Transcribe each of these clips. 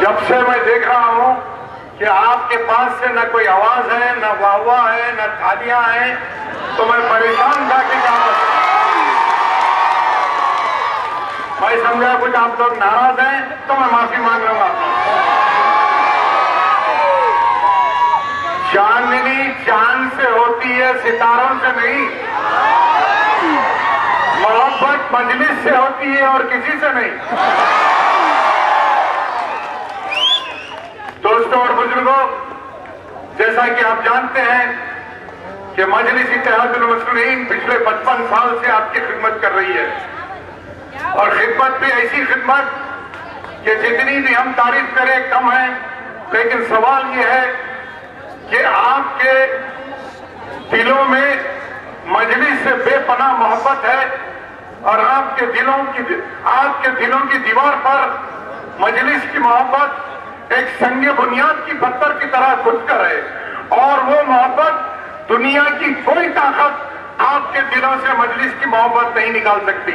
जब से मैं देख रहा हूं कि आपके पास से न कोई आवाज है, न वाह है, न तालियां हैं, तो मैं परेशान था कि क्या मैं समझा कुछ आप लोग नाराज हैं, तो मैं माफी मांग लूंगा। चांदनी चांद से होती है, सितारों से नहीं। मोहब्बत मजलिस से होती है और किसी से नहीं। दोस्तों और बुजुर्गों, जैसा कि आप जानते हैं कि मजलिस इत्तेहादुल मुस्लिमीन पिछले 55 साल से आपकी खिदमत कर रही है, और खिदमत भी ऐसी खिदमत कि जितनी भी हम तारीफ करें कम है। लेकिन सवाल ये है कि आपके दिलों में मजलिस से बेपनाह मोहब्बत है, और आपके दिलों की दीवार पर मजलिस की मोहब्बत एक संग बुनियाद की पत्थर की तरह घुसकर है, और वो मोहब्बत दुनिया की कोई ताकत आपके दिलों से मजलिस की मोहब्बत नहीं निकाल सकती।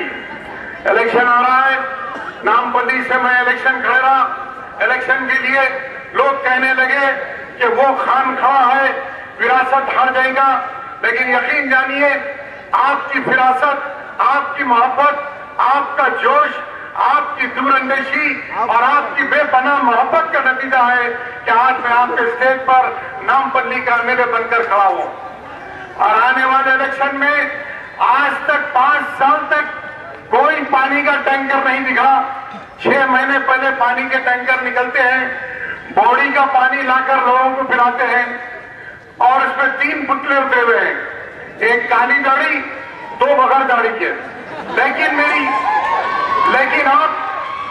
इलेक्शन आ रहा है, नामपल्ली से मैं इलेक्शन खड़ा रहा। इलेक्शन के लिए लोग कहने लगे कि वो खानखा है, विरासत हार जाएगा। लेकिन यकीन जानिए, आपकी फिरासत, आपकी मोहब्बत, आपका जोश, आपकी दूरअंदेशी और आपकी बेपनाह मोहब्बत का नतीजा है कि आज मैं आपके स्टेज पर नामपल्ली का एमएलए बनकर खड़ा हूं। और आने वाले इलेक्शन में आज तक 5 साल तक कोई पानी का टैंकर नहीं दिखा। 6 महीने पहले पानी के टैंकर निकलते हैं, बॉडी का पानी लाकर लोगों को पिलाते हैं, और इसमें 3 पुतले उठे हुए हैं, एक काली दाढ़ी, 2 बगैर दाढ़ी के। लेकिन आप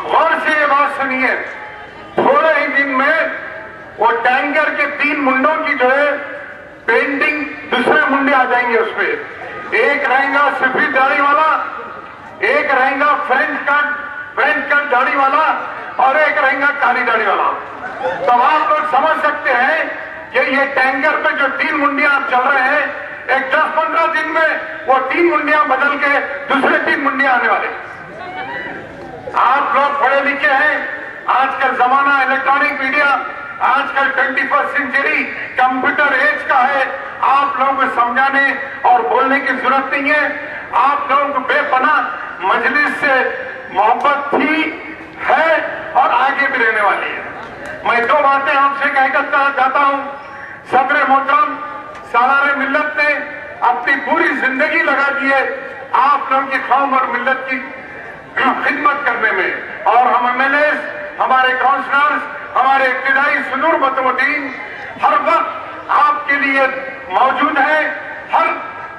गौर से ये बात सुनिए, थोड़े ही दिन में वो टैंकर के 3 मुंडों की जो है पेंटिंग दूसरे मुंडे आ जाएंगे उस पर। एक रहेगा सफेद दाढ़ी वाला, एक रहेगा फ्रेंच कट दाढ़ी वाला, और एक रहेगा काली दाढ़ी वाला। तब आप लोग समझ सकते हैं कि ये टैंकर पे जो 3 मुंडियां आप चल रहे हैं, एक 10-15 दिन में वो 3 मुंडियां बदल के दूसरे 3 मुंडियां आने वाले। आप लोग पढ़े लिखे हैं, आजकल जमाना इलेक्ट्रॉनिक मीडिया, आजकल 21st सेंचुरी कंप्यूटर एज का है। आप लोगों को समझाने और बोलने की जरूरत नहीं है। आप लोगों को बेपनाह मजलिस से मोहब्बत थी, है और आगे भी रहने वाली है। मैं 2 बातें आपसे कहकर चाहता हूं। सदर मोहतरम सालार मिल्लत ने अपनी पूरी जिंदगी लगा दी है आप लोगों की कौम और मिल्लत की खिदमत करने में, और हम एमएलए, हमारे काउंसलर्स, हमारे इब्तिदाई सुदूर मतमुद्दीन हर वक्त आपके लिए मौजूद है। हर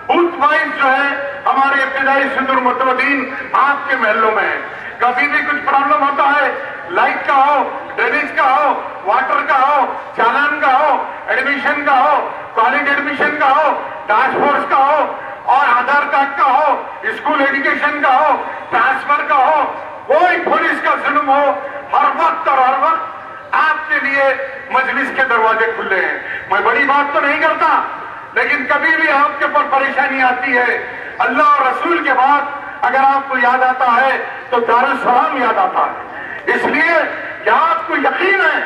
बूथ वाइज जो है हमारे इब्तिदाई सुदूर मतमुद्दीन आपके महलों में है। कभी भी कुछ प्रॉब्लम होता है, लाइट का हो, ड्रेनेज का हो, वाटर का हो, चालान का हो, एडमिशन का हो, कॉलेज एडमिशन का हो, टास्क फोर्स का हो, और आधार कार्ड का हो, स्कूल एजुकेशन का हो, ट्रांसफर का हो, कोई पुलिस का जुल्म हो, हर वक्त और हर वक्त आपके लिए मजलिस के दरवाजे खुले हैं। मैं बड़ी बात तो नहीं करता, लेकिन कभी भी आपके ऊपर परेशानी आती है, अल्लाह और रसूल के बाद अगर आपको याद आता है तो दारुल सलाम याद आता है। इसलिए क्या आपको यकीन है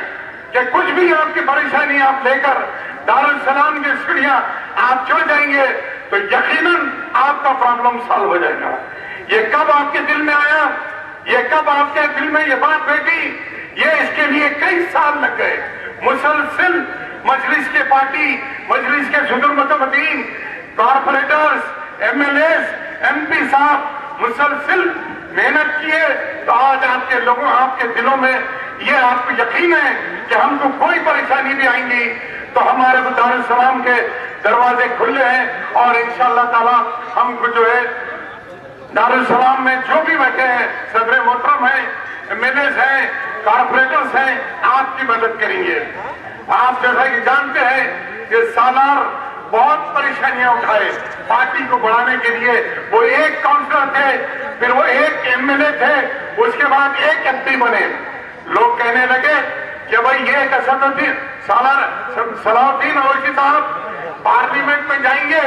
कि कुछ भी आपकी परेशानी आप लेकर दारुल सलाम की सीढ़ियां आप चढ़ जाएंगे तो यकीनन आपका प्रॉब्लम सॉल्व हो जाएगा। ये कब आपके दिल में आया, ये कब आपके दिल में ये बात बैठी, ये इसके लिए कई साल लग गए। मुसलसिल मजलिस के पार्टी, मजलिस के सुदूर मतमुद्दीन, कॉर्पोरेटर्स, एमएलएस, एमपी साहब मुसलसिल मेहनत किए, तो आज आपके लोगों, आपके दिलों में ये आपको यकीन है कि हमको कोई परेशानी भी आएंगी तो हमारे दारुल सलाम के दरवाजे खुले हैं, और इंशाअल्लाह ताला हमको जो है दारुल सलाम में जो भी बैठे हैं, सदर मोहतरम हैं, एमएलए हैं, कॉर्पोरेटर्स हैं, आपकी मदद करेंगे। आप जैसा कि जानते हैं कि सालार बहुत परेशानियां उठाए पार्टी को बढ़ाने के लिए। वो एक काउंसलर थे, फिर वो एक एमएलए थे, उसके बाद एक एमपी बने। लोग कहने लगे कि भाई ये असदुद्दीन सलाउद्दीन ओवैसी साहब पार्लियामेंट में जाएंगे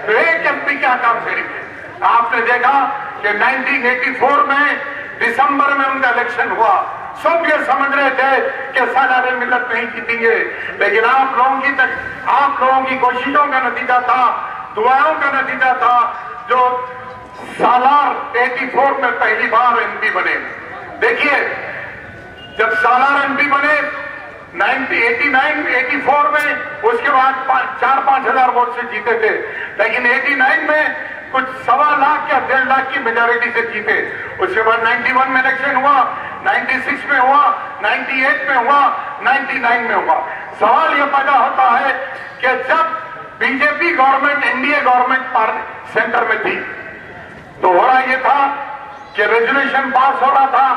तो एक एमपी क्या काम करेंगे। आपने देखा कि 1984 में दिसंबर में उनका इलेक्शन हुआ, सब ये समझ रहे थे कि सालार मिल्लत नहीं जीतेंगे, लेकिन आप लोगों की कोशिशों का नतीजा था, दुआओं का नतीजा था, जो सालार 84 में पहली बार एमपी बने। देखिए, जब सालार एमपी बने 84 में, उसके बाद 4-5 हजार वोट से जीते थे, लेकिन 89 में कुछ 1.25 लाख या 1.5 लाख की मेजॉरिटी से जीते। उसके बाद 91 में इलेक्शन हुआ, 96 में हुआ, 98 में हुआ, 99 में हुआ। सवाल यह पैदा होता है कि जब BJP government, NDA government centre में थी, तो हो रहा यह था कि रेजोल्यूशन पास हो रहा था,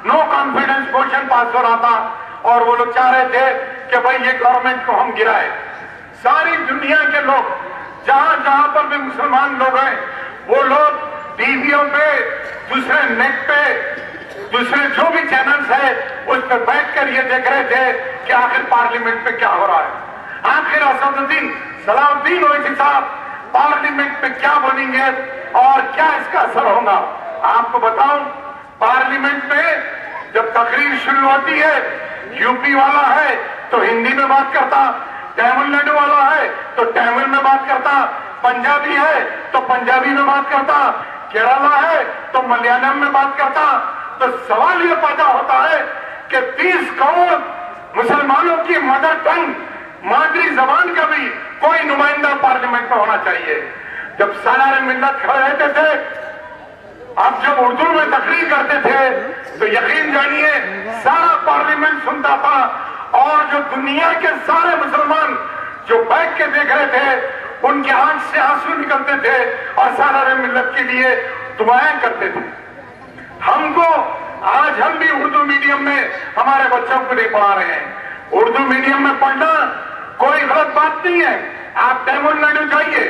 नो कॉन्फिडेंस मोशन पास हो रहा था, और वो लोग चाह रहे थे कि भाई ये गवर्नमेंट को हम गिराए। सारी दुनिया के लोग, जहां जहां पर भी मुसलमान लोग हैं, वो लोग टीवियों पे, दूसरे नेट पे, दूसरे जो भी चैनल्स है, उस पर बैठकर ये देख रहे थे कि आखिर पार्लियामेंट में क्या हो रहा है, आखिर असदुद्दीन सलाउद्दीन ओवैसी साहब पार्लियामेंट में क्या बोलेंगे और क्या इसका असर होगा। आपको बताऊं, पार्लियामेंट में जब तकरीर शुरू होती है, यूपी वाला है तो हिंदी में बात करता, तमिलनाडु वाला है तो तमिल में बात करता, पंजाबी है तो पंजाबी में बात करता, केरला है तो मलयालम में बात करता। तो सवाल यह पैदा होता है कि 30 करोड़ मुसलमानों की मदर टंग, मादरी जबान का भी कोई नुमाइंदा पार्लियामेंट में होना चाहिए। जब सालार मिल्लत खड़े रहते थे, आप जब उर्दू में तकरीर करते थे, तो यकीन जानिए सारा पार्लियामेंट सुनता था, और जो दुनिया के सारे मुसलमान जो बैठ के देख रहे थे, उनके आंख से आंसू निकलते थे और सालार मिल्लत के लिए दुआएं करते थे। हमको आज हम भी उर्दू मीडियम में हमारे बच्चों को नहीं पढ़ा रहे हैं। उर्दू मीडियम में पढ़ना कोई गलत बात नहीं है। आप तमिलनाडु जाइए,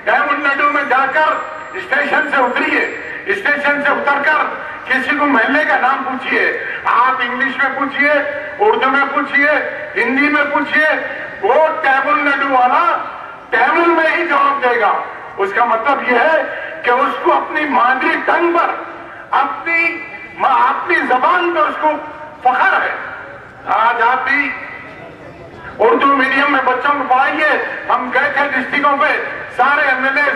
तमिलनाडु में जाकर स्टेशन से उतरिए, स्टेशन से उतरकर किसी को महल्ले का नाम पूछिए, आप इंग्लिश में पूछिए, उर्दू में पूछिए, हिंदी में पूछिए, वो तमिलनाडु वाला तमिल में ही जवाब देगा। उसका मतलब यह है कि उसको अपनी मादरी टंग पर, अपनी जबान पर उसको फख्र है। आज आप भी उर्दू मीडियम में बच्चों को पढ़ाइए। हम गए थे डिस्ट्रिक्टों पे, सारे एमएलए,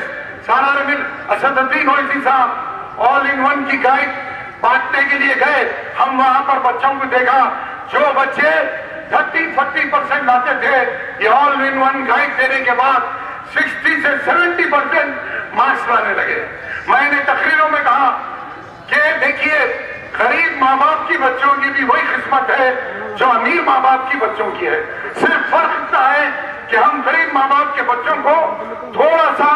असदुद्दीन ओवैसी साहब ऑल इन वन की गाइड बांटने के लिए गए। हम वहां पर बच्चों को देखा, जो बच्चे 30-40% लाते थे, ये ऑल इन वन गाइड देने के बाद 60 से 70% मार्क्स लाने लगे। मैंने तकरीरों में कहा कि देखिए, गरीब माँ बाप की बच्चों की भी वही किस्मत है जो अमीर माँ बाप की बच्चों की है। सिर्फ फर्क इतना है कि हम गरीब माँ बाप के बच्चों को थोड़ा सा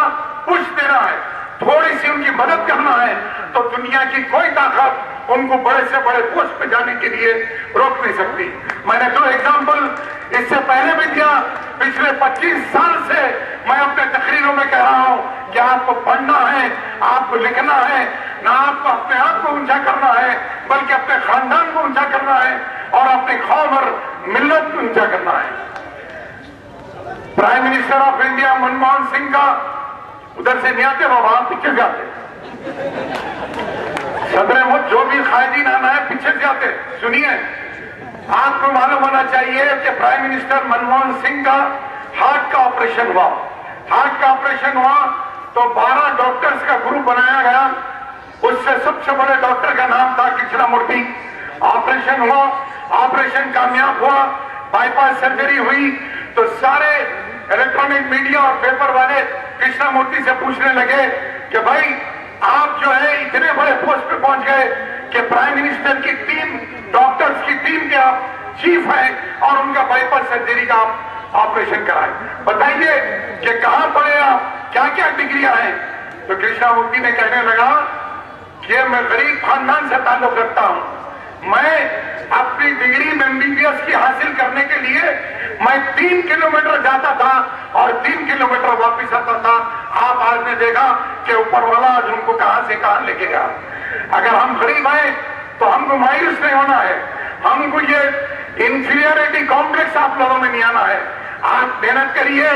पुश देना है, थोड़ी सी उनकी मदद करना है, तो दुनिया की कोई ताकत उनको बड़े से बड़े पोस्ट पे जाने के लिए रोक नहीं सकती। मैंने 2 एग्जाम्पल इससे पहले भी दिया। पिछले 25 साल से मैं अपने तकरीरों में कह रहा हूं कि आपको पढ़ना है, आपको लिखना है, ना आपको अपने आप को ऊंचा करना है, बल्कि अपने खानदान को ऊंचा करना है और अपने कौम और मिल्लत को ऊंचा करना है। Prime minister of India Manmohan Singh का उधर से नहीं आते, बाबा पीछे से आते। सदर मुल्क जो भी कायदीन आना है पीछे से आते। सुनिए, आपको मालूम होना चाहिए कि प्राइम मिनिस्टर मनमोहन सिंह का हार्ट का ऑपरेशन हुआ। हार्ट का ऑपरेशन हुआ तो 12 डॉक्टर्स का ग्रुप बनाया गया। उससे सबसे बड़े डॉक्टर का नाम था कृष्णामूर्ति। ऑपरेशन हुआ, ऑपरेशन कामयाब हुआ, बाईपास सर्जरी हुई, तो सारे इलेक्ट्रॉनिक मीडिया और पेपर वाले कृष्णामूर्ति से पूछने लगे कि भाई आप जो है इतने बड़े पोस्ट पे पहुंच गए कि प्राइम मिनिस्टर की टीम, डॉक्टर्स की टीम के आप चीफ हैं और उनका बाईपास सर्जरी का आप ऑपरेशन कराए, बताइए कि कहां पढ़े आप, क्या क्या डिग्रियां हैं। तो कृष्णामूर्ति ने कहने लगा कि मैं गरीब खानदान से ताल्लुक रखता हूं, मैं अपनी डिग्री में एमबीबीएस की हासिल करने के लिए मैं 3 किलोमीटर जाता था और 3 किलोमीटर वापस आता था। आप आज ने देखा कि ऊपर वाला आज उनको कहां से कहां लेके गया। अगर हम गरीब हैं तो हमको मायूस नहीं होना है, हमको ये इंफीरियरिटी कॉम्प्लेक्स आप लोगों में नहीं आना है। आप मेहनत करिए,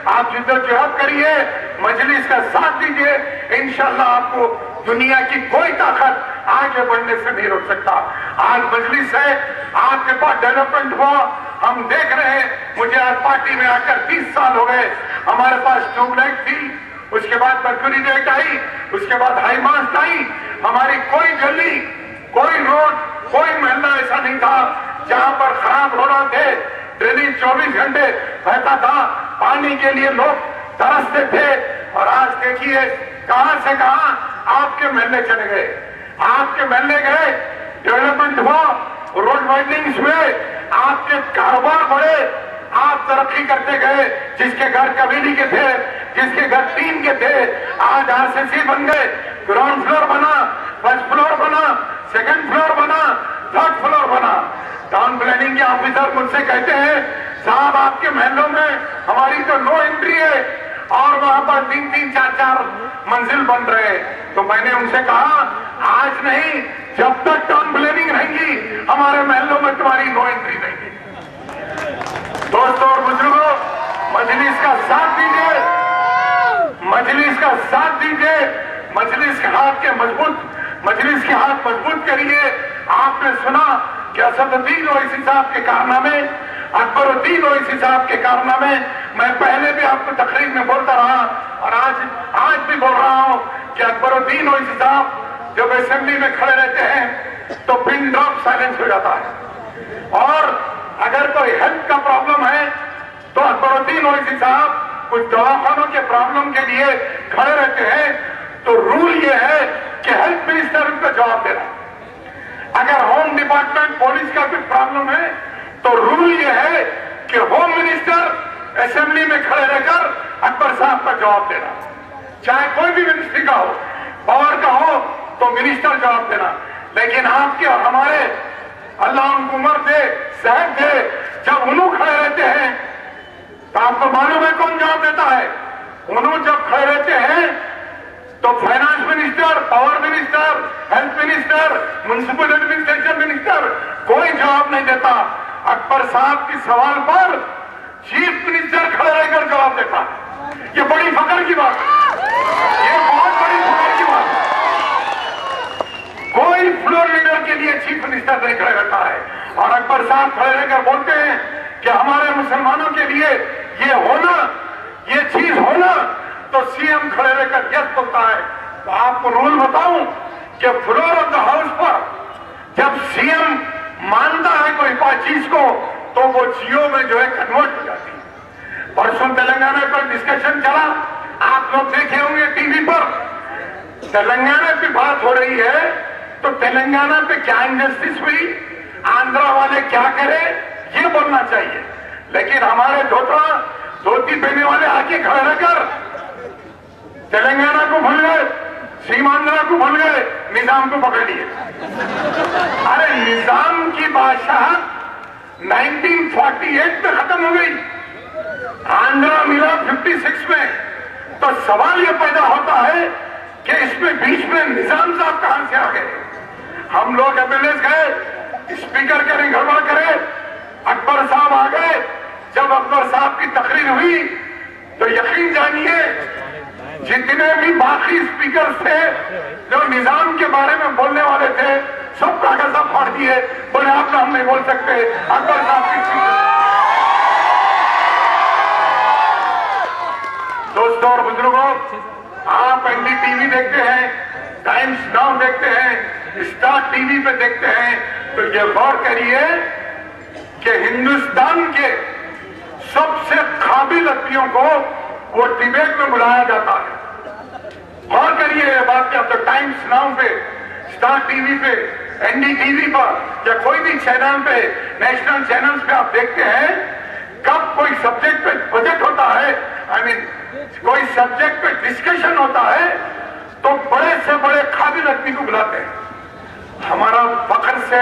आप जिद्दोजहद करिए, मजलिस का साथ दीजिए, इंशाअल्लाह आपको दुनिया की कोई ताकत आगे बढ़ने से नहीं रोक सकता। आज मजलिस है, आपके पास डेवलपमेंट हुआ, हम देख रहे हैं। मुझे आज पार्टी में आकर 30 साल हो गए। हमारे पास ट्यूबलाइट थी, उसके बाद मर्क्यूरी लाइट आई, उसके बाद हाई मास्ट आई। हमारी कोई गली, कोई रोड, कोई मोहल्ला ऐसा नहीं था जहां पर खराब रोड थे। ड्रेनेज 24 घंटे बहता था, पानी के लिए लोग तरसते थे। और आज देखिए कहां से कहां आपके महल्ले चले गए, आपके महल्ले गए, डेवलपमेंट हुआ, रोड वाइडनिंग्स हुए, आपके कारोबार बढ़े, आप तरक्की करते गए। जिसके घर कबीली के थे, जिसके घर टीन के थे, आज आरसीसी बन गए, ग्राउंड फ्लोर बना, फर्स्ट फ्लोर बना, सेकंड फ्लोर बना, थर्ड फ्लोर बना। टाउन प्लानिंग के ऑफिसर मुझसे कहते हैं, साहब आपके महलों में हमारी तो नो एंट्री है और वहां पर 3-3, 4-4 मंजिल बन रहे। तो मैंने उनसे कहा, आज नहीं, जब तक टाउन प्लानिंग रहेंगी हमारे महलों में तुम्हारी नो एंट्री रहेगी। दोस्तों और बुजुर्गों, मजलिस का साथ दीजिए, मजलिस का साथ दीजिए, मजलिस के हाथ मजबूत करिए। आपने सुना कि असदुद्दीन ओवैसी साहब के कारनामे, अकबरुद्दीन ओवैसी साहब के कारनामे, मैं पहले भी आपको तकरीर में बोलता रहा और आज भी बोल रहा हूं कि अकबरुद्दीन ओवैसी साहब जब असेंबली में खड़े रहते हैं तो पिन ड्रॉप साइलेंस हो जाता है। और अगर कोई हेल्थ का प्रॉब्लम है तो अकबरुद्दीन ओवैसी साहब कुछ दवाखानों के प्रॉब्लम के लिए खड़े रहते हैं, तो रूल ये है कि हेल्थ मिनिस्टर उनको जवाब दे रहा है। अगर होम डिपार्टमेंट, पुलिस का कोई प्रॉब्लम है तो रूल ये है कि होम मिनिस्टर असेंबली में खड़े रहकर अकबर साहब का जवाब देना। चाहे कोई भी मिनिस्ट्री का हो, पावर का हो, तो मिनिस्टर जवाब देना। लेकिन आपके और हमारे, अल्लाह उनको उम्र दे, सेहत दे, जब उन्हों खड़े रहते हैं तो आपको मालूम है कौन जवाब देता है? उन्हों जब खड़े रहते हैं तो finance minister, power minister, health minister, municipal administration minister कोई जवाब नहीं देता। अकबर साहब के सवाल पर चीफ मिनिस्टर खड़े रहकर जवाब देता। ये बड़ी फख्र की बात है, ये बहुत बड़ी फख्र की बात है। कोई फ्लोर लीडर के लिए चीफ मिनिस्टर नहीं खड़े रहता है और अकबर साहब खड़े रहकर बोलते हैं कि हमारे मुसलमानों के लिए ये होना, ये चीज होना, तो सीएम खड़े रहकर यस बोलता है। तो आपको रूल बताऊं कि फ्लोर ऑफ द हाउस पर जब सीएम मानता है कोई चीज को तो वो जियो में जो है कन्वर्ट हो जाती है। परसों तेलंगाना पर डिस्कशन चला, आप लोग देखे होंगे टीवी पर। तेलंगाना की बात हो रही है तो तेलंगाना पे क्या इंजस्टिस हुई, आंध्रा वाले क्या करे, ये बोलना चाहिए। लेकिन हमारे धोती पहने वाले आके खड़े रहकर तेलंगाना को भूल गए, सीमांध्रा को भूल गए, निजाम को पकड़ लिए। अरे निजाम की बादशाहत 1948 में खत्म हो गई, आंध्रा मिला 56 में। तो सवाल यह पैदा होता है कि इसमें बीच में निजाम साहब कहां से आ गए? हम लोग एमएलए गए, स्पीकर करें गड़बड़ करे, अकबर साहब आ गए। जब अकबर साहब की तकरीर हुई तो यकीन जानिए जितने भी बाकी स्पीकर थे जो निजाम के बारे में बोलने वाले थे, सब कागज फाड़ दिए, बोले आप हम नहीं बोल सकते। अकबर साहब की स्पीकर। दोस्तों और बुजुर्गों, आप एनडीटीवी देखते हैं, टाइम्स नाउ देखते हैं, स्टार टीवी पे देखते हैं, तो ये गौर करिए कि हिंदुस्तान के सबसे काबिल आदमियों को वो डिबेट में बुलाया जाता है। गौर करिए ये बात क्या, तो टाइम्स नाउ पे, स्टार टीवी पे, एनडीटीवी पर या कोई भी चैनल पे, नेशनल चैनल्स पे आप देखते हैं, कब कोई सब्जेक्ट पे बजट होता है, कोई सब्जेक्ट पे डिस्कशन होता है, तो बड़े से बड़े काबिल आदमी को बुलाते हैं। हमारा फख्र से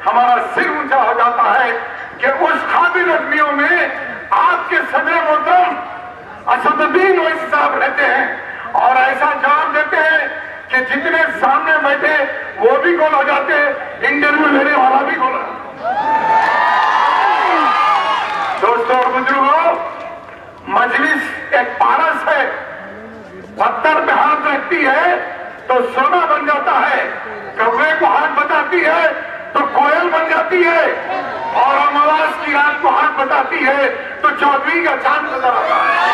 हमारा सिर ऊंचा हो जाता है कि उस काबिल आदमियों में आपके सदर मोहतरम असदुद्दीन ओवैसी साहब रहते हैं और ऐसा जवाब देते हैं कि जितने सामने बैठे वो भी गोल हो जाते, इंटरव्यू लेने वाला भी गोल। दोस्तों और बुजुर्गों, मजलिस एक पारस है, पत्थर पे हाथ रखती है तो सोना बन जाता है, कौवे को हाथ बताती है तो جاتی ہے اور امواس کی رات کو ہاتھ بٹاتی ہے تو 14ویں کا چاند نظر آتا ہے.